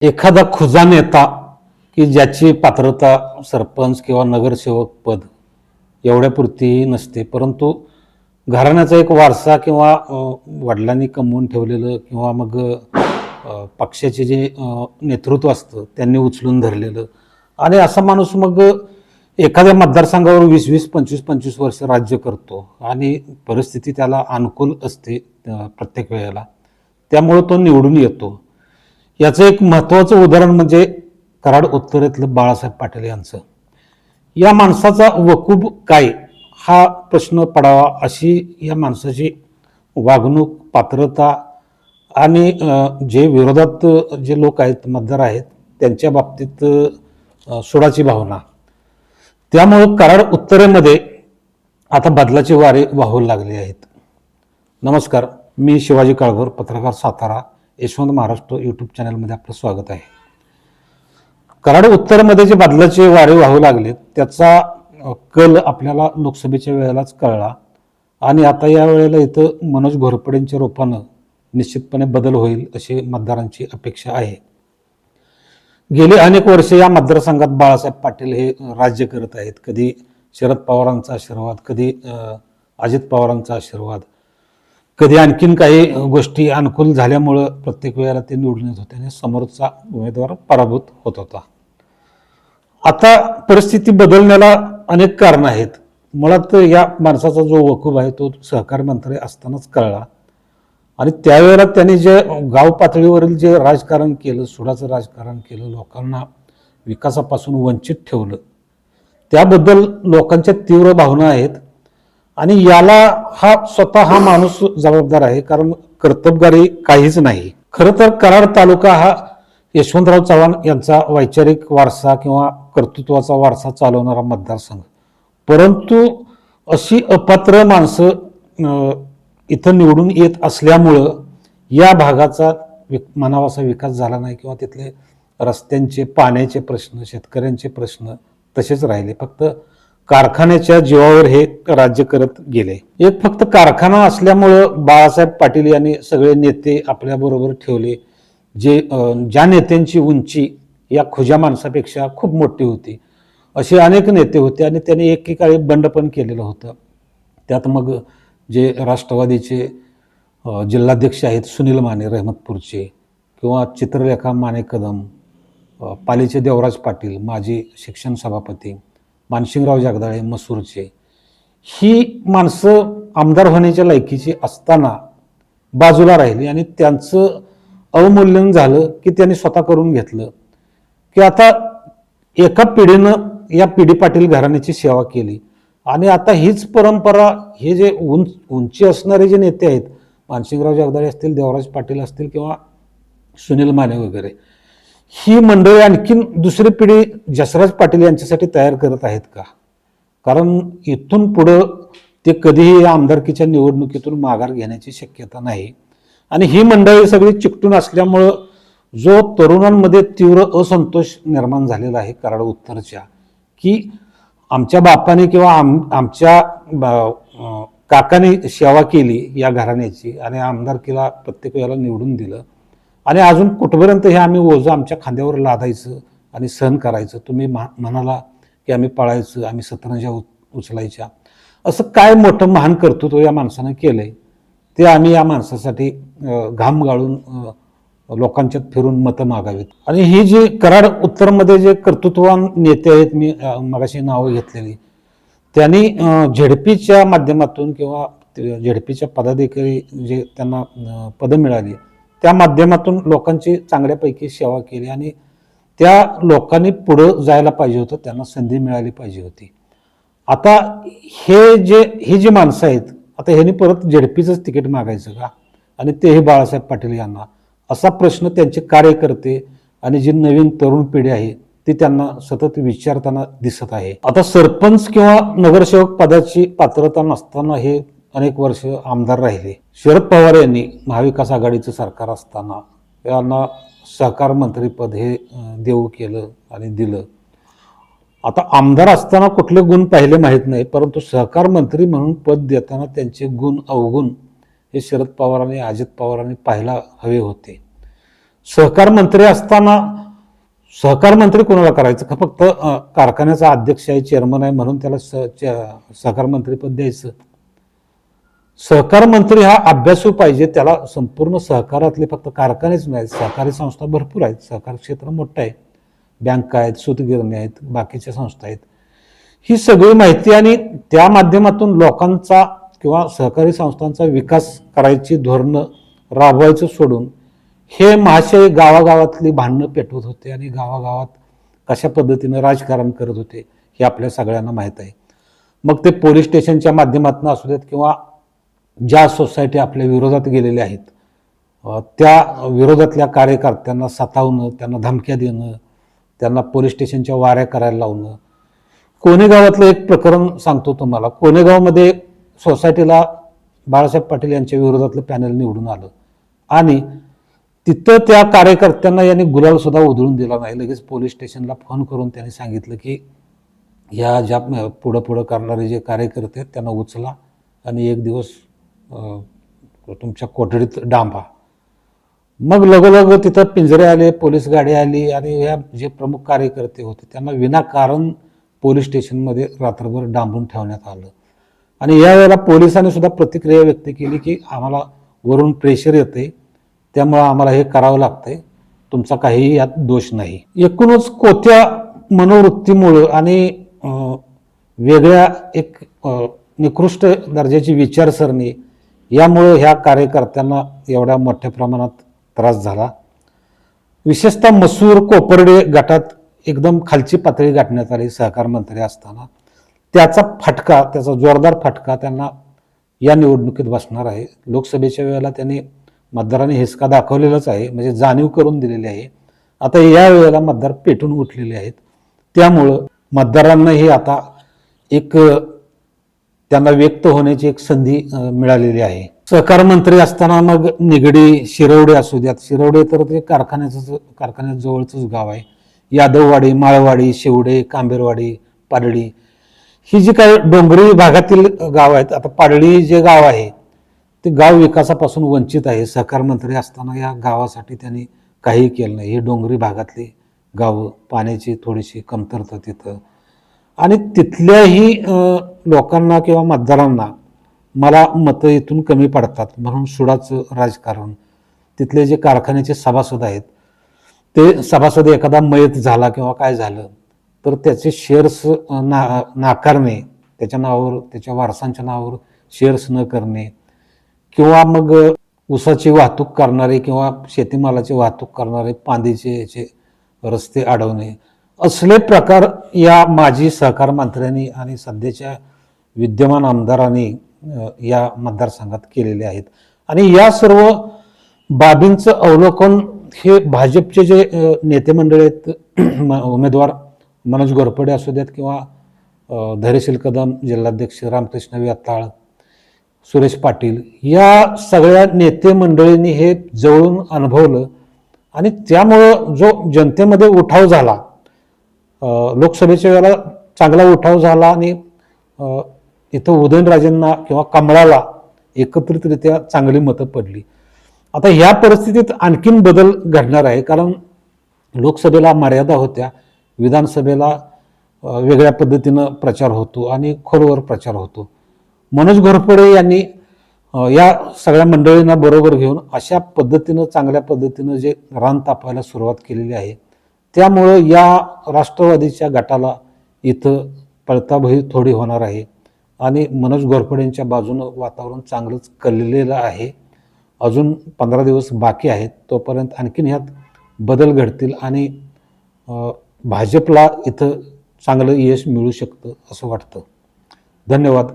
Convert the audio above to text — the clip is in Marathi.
एखादा खुजा नेता की ज्याची पात्रता सरपंच किंवा नगरसेवक पद एवढ्यापुरती नसते, परंतु घराण्याचा एक वारसा किंवा वडिलांनी कमवून ठेवलेलं किंवा मग पक्षाचे जे नेतृत्व असतं त्यांनी उचलून धरलेलं आणि असा माणूस मग एखाद्या मतदारसंघावर 20-20, 25-25 वर्ष राज्य करतो आणि परिस्थिती त्याला अनुकूल असते प्रत्येक वेळेला, त्यामुळं तो निवडून येतो. याचं एक महत्त्वाचं उदाहरण म्हणजे कराड उत्तरेतलं बाळासाहेब पाटील यांचं. या माणसाचा वकूब काय हा प्रश्न पडावा अशी या माणसाची वागणूक, पात्रता आणि जे विरोधात जे लोक आहेत, मतदार आहेत, त्यांच्या बाबतीत सुडाची भावना. त्यामुळं कराड उत्तरेमध्ये आता बदलाचे वारे वाहू लागले आहेत. नमस्कार, मी शिवाजी काळभोर, पत्रकार, सातारा, यशवंत महाराष्ट्र यूट्यूब चॅनलमध्ये आपलं स्वागत आहे. कराड उत्तरमध्ये जे बदलाचे वारे वाहू लागले त्याचा कल आपल्याला लोकसभेच्या वेळेलाच कळला आणि आता या वेळेला इथं मनोज घोरपडेंच्या रूपानं निश्चितपणे बदल होईल अशी मतदारांची अपेक्षा आहे. गेली अनेक वर्षे या मतदारसंघात बाळासाहेब पाटील हे राज्य करत आहेत. कधी शरद पवारांचा आशीर्वाद, कधी अजित पवारांचा आशीर्वाद, कधी आणखीन काही गोष्टी अनुकूल झाल्यामुळं प्रत्येक वेळेला ते निवडून येत होते आणि समोरचा उमेदवार पराभूत होत होता. आता परिस्थिती बदलण्याला अनेक कारणं आहेत. मुळात या माणसाचा जो वकूब आहे तो सहकार मंत्री असतानाच कळला आणि त्यावेळेला त्यांनी जे गाव पातळीवरील जे राजकारण केलं, सुडाचं राजकारण केलं, लोकांना विकासापासून वंचित ठेवलं, त्याबद्दल लोकांच्या तीव्र भावना आहेत आणि याला स्वतः हा माणूस जबाबदार आहे, कारण कर्तबगारी काहीच नाही. खरं तर कराड तालुका हा यशवंतराव चव्हाण यांचा वैचारिक वारसा किंवा कर्तृत्वाचा वारसा चालवणारा मतदारसंघ, परंतु अशी अपात्र माणसं इथं निवडून येत असल्यामुळं या भागाचा म्हणावासा विकास झाला नाही किंवा तिथले रस्त्यांचे, पाण्याचे प्रश्न, शेतकऱ्यांचे प्रश्न तसेच राहिले. फक्त कारखान्याच्या जीवावर हे राज्य करत गेले. एक फक्त कारखाना असल्यामुळं बाळासाहेब पाटील यांनी सगळे नेते आपल्याबरोबर ठेवले. ज्या नेत्यांची उंची या खुज्या माणसापेक्षा खूप मोठी होती, असे अनेक नेते होते आणि त्यांनी एकेकाळी बंड पण केलेलं होतं. त्यात मग जे राष्ट्रवादीचे जिल्हाध्यक्ष आहेत सुनील माने रहमतपूरचे, किंवा चित्रलेखा माने कदम, पालीचे देवराज पाटील, माजी शिक्षण सभापती, मानसिंगराव जगदाळे मसूरचे, ही माणसं आमदार होण्याच्या लायकीची असताना बाजूला राहिली आणि त्यांचं अवमूल्यन झालं की त्यांनी स्वतः करून घेतलं की आता एका पिढीनं या पिढी पाटील घराण्याची सेवा केली आणि आता हीच परंपरा, हे जे उंची असणारे जे नेते आहेत, मानसिंगराव जगदाळे असतील, देवराज पाटील असतील किंवा सुनील माने वगैरे, ही मंडळी आणखीन दुसरी पिढी जसराज पाटील यांच्यासाठी तयार करत आहेत का? कारण इथून पुढं ते कधीही या आमदारकीच्या निवडणुकीतून माघार घेण्याची शक्यता नाही आणि ही मंडळी सगळी चिकटून असल्यामुळं जो तरुणांमध्ये तीव्र असंतोष निर्माण झालेला आहे कराड उत्तरच्या, की आमच्या बापाने किंवा आमच्या काकाने सेवा केली या घराण्याची आणि आमदारकीला प्रत्येक वेळेला निवडून दिलं आणि अजून कुठपर्यंत हे आम्ही ओझं आमच्या खांद्यावर लादायचं आणि सहन करायचं? तुम्ही म्हणाला की आम्ही पळायचं, आम्ही सतरंजा उचलायच्या, असं काय मोठं महान कर्तृत्व या माणसानं केलंय ते आम्ही या माणसासाठी घाम गाळून लोकांच्यात फिरून मतं मागावीत. आणि ही जी कराड उत्तरमध्ये जे कर्तृत्ववान नेते आहेत, मी मगाशी नावं घेतलेली, त्यांनी झेडपीच्या माध्यमातून किंवा झेडपीच्या पदाधिकारी जे त्यांना पदं मिळाली त्या माध्यमातून लोकांची चांगल्यापैकी सेवा केली आणि त्या लोकांनी पुढं जायला पाहिजे होतं, त्यांना संधी मिळाली पाहिजे होती. आता ही जी माणसं आहेत, आता ह्यांनी परत झेडपीचंच तिकीट मागायचं का? आणि तेही बाळासाहेब पाटील यांना, असा प्रश्न त्यांचे कार्यकर्ते आणि जी नवीन तरुण पिढी आहे ती त्यांना सतत विचारताना दिसत आहे. आता सरपंच किंवा नगरसेवक पदाची पात्रता नसताना हे अनेक वर्ष आमदार राहिले. शरद पवार यांनी महाविकास आघाडीचं सरकार असताना यांना सहकार मंत्रीपद हे देऊ केलं आणि दिलं. आता आमदार असताना कुठले गुण पाहिले माहीत नाही, परंतु सहकार मंत्री म्हणून पद देताना त्यांचे गुण अवगुण हे शरद पवारांनी, अजित पवारांनी पाहायला हवे होते. सहकार मंत्री असताना सहकार मंत्री कोणाला करायचं का? फक्त कारखान्याचा अध्यक्ष आहे, चेअरमन आहे म्हणून त्याला सहकार मंत्रीपद द्यायचं? सहकार मंत्री हा अभ्यासू पाहिजे. त्याला संपूर्ण सहकारातले फक्त कारखानेच नाही, सहकारी संस्था भरपूर आहेत, सहकार क्षेत्र मोठं आहे, बँका आहेत, सूतगिरणी आहेत, बाकीच्या संस्था आहेत, ही सगळी माहिती आणि त्या माध्यमातून लोकांचा किंवा सहकारी संस्थांचा विकास करायची धोरणं राबवायचं सोडून हे महाशय गावागावातली भांडणं पेटवत होते आणि गावागावात कशा पद्धतीनं राजकारण करत होते हे आपल्या सगळ्यांना माहीत आहे. मग ते पोलीस स्टेशनच्या माध्यमातून असू देत किंवा ज्या सोसायटी आपल्या विरोधात गेलेल्या आहेत त्या विरोधातल्या कार्यकर्त्यांना सतावणं, त्यांना धमक्या देणं, त्यांना पोलीस स्टेशनच्या वाऱ्या करायला लावणं. कोणेगावातलं एक प्रकरण सांगतो तुम्हाला. कोणेगावमध्ये सोसायटीला बाळासाहेब पाटील यांच्या विरोधातलं पॅनल निवडून आलं आणि तिथं त्या कार्यकर्त्यांना यांनी गुलाल सुद्धा उधळून दिला नाही. लगेच पोलीस स्टेशनला फोन करून त्यांनी सांगितलं की ह्या ज्या पुढं करणारे जे कार्यकर्ते आहेत त्यांना उचला आणि एक दिवस तुमच्या कोठडीत डांबा. मग लगोलग तिथं पिंजरे आले, पोलीस गाडी आली आणि या जे प्रमुख कार्यकर्ते होते त्यांना विनाकारण पोलीस स्टेशनमध्ये रात्रभर डांबून ठेवण्यात आलं. आणि यावेळेला पोलिसांनी सुद्धा प्रतिक्रिया व्यक्त केली की आम्हाला वरून प्रेशर येते, त्यामुळं आम्हाला हे करावं लागतंय, तुमचा काहीही यात दोष नाही. एकूणच कोत्या मनोवृत्तीमुळं आणि वेगळ्या एक निकृष्ट दर्जाची विचारसरणी यामुळं ह्या कार्यकर्त्यांना एवढ्या मोठ्या प्रमाणात त्रास झाला. विशेषतः मसूर कोपर्डे गटात एकदम खालची पातळी गाठण्यात आली सहकार मंत्री असताना. त्याचा फटका, त्याचा जोरदार फटका त्यांना या निवडणुकीत बसणार आहे. लोकसभेच्या वेळेला त्यांनी मतदारांनी हिसका दाखवलेलाच आहे, म्हणजे जाणीव करून दिलेली आहे. आता या वेळेला मतदार पेटून उठलेले आहेत, त्यामुळं मतदारांनाही आता एक त्यांना व्यक्त होण्याची एक संधी मिळालेली आहे. सहकार मंत्री असताना मग निगडी, शिरवडे असू द्यात. शिरवडे तर ते कारखान्यात जवळचंच गाव आहे. यादववाडी, माळवाडी, शेवडे, कांबेरवाडी, पाडळी ही जी काही डोंगरी भागातील गाव आहेत. आता पाडळी जे गाव आहे ते गाव विकासापासून वंचित आहे. सहकार मंत्री असताना या गावासाठी त्यांनी काही केलं नाही. ही डोंगरी भागातली गावं, पाण्याची थोडीशी कमतरता तिथं आणि तिथल्याही लोकांना किंवा मतदारांना मला मतं इथून कमी पडतात म्हणून सुडाचं राजकारण. तिथले जे कारखान्याचे सभासद आहेत ते सभासद एखादा मयत झाला किंवा काय झालं तर त्याचे शेअर्स नाकारणे, त्याच्या नावावर, त्याच्या वारसांच्या नावावर शेअर्स न करणे किंवा मग ऊसाची वाहतूक करणारे किंवा शेतीमालाची वाहतूक करणारे पांदीचे याचे रस्ते अडवणे, असले प्रकार या माजी सहकार मंत्र्यांनी आणि सध्याच्या विद्यमान आमदारांनी या मतदारसंघात केलेले आहेत. आणि या सर्व बाबींचं अवलोकन हे भाजपचे जे नेते मंडळी आहेत, उमेदवार मनोज घोरपडे असू द्यात किंवा धैर्यशील कदम, जिल्हाध्यक्ष रामकृष्ण व्याताळ, सुरेश पाटील, या सगळ्या नेते मंडळींनी हे जवळून अनुभवलं आणि त्यामुळं जो जनतेमध्ये उठाव झाला, लोकसभेच्या वेळेला चांगला उठाव झाला आणि इथं उदयनराजेंना किंवा कमळाला एकत्रितरित्या चांगली मतं पडली. आता ह्या परिस्थितीत आणखीन बदल घडणार आहे, कारण लोकसभेला मर्यादा होत्या, विधानसभेला वेगळ्या पद्धतीनं प्रचार होतो आणि खोलवर प्रचार होतो. मनोज घोरपडे यांनी या सगळ्या मंडळींना बरोबर घेऊन अशा पद्धतीनं, चांगल्या पद्धतीनं जे रान तापायला सुरुवात केलेली आहे, त्यामुळं या राष्ट्रवादीच्या गटाला इथं पळताभही थोडी होणार आहे आणि मनोज घोरपडेंच्या बाजूनं वातावरण चांगलंच कललेलं आहे. अजून 15 दिवस बाकी आहेत, तोपर्यंत आणखीन ह्यात बदल घडतील आणि भाजपला इथं चांगलं यश मिळू शकतं असं वाटतं. धन्यवाद.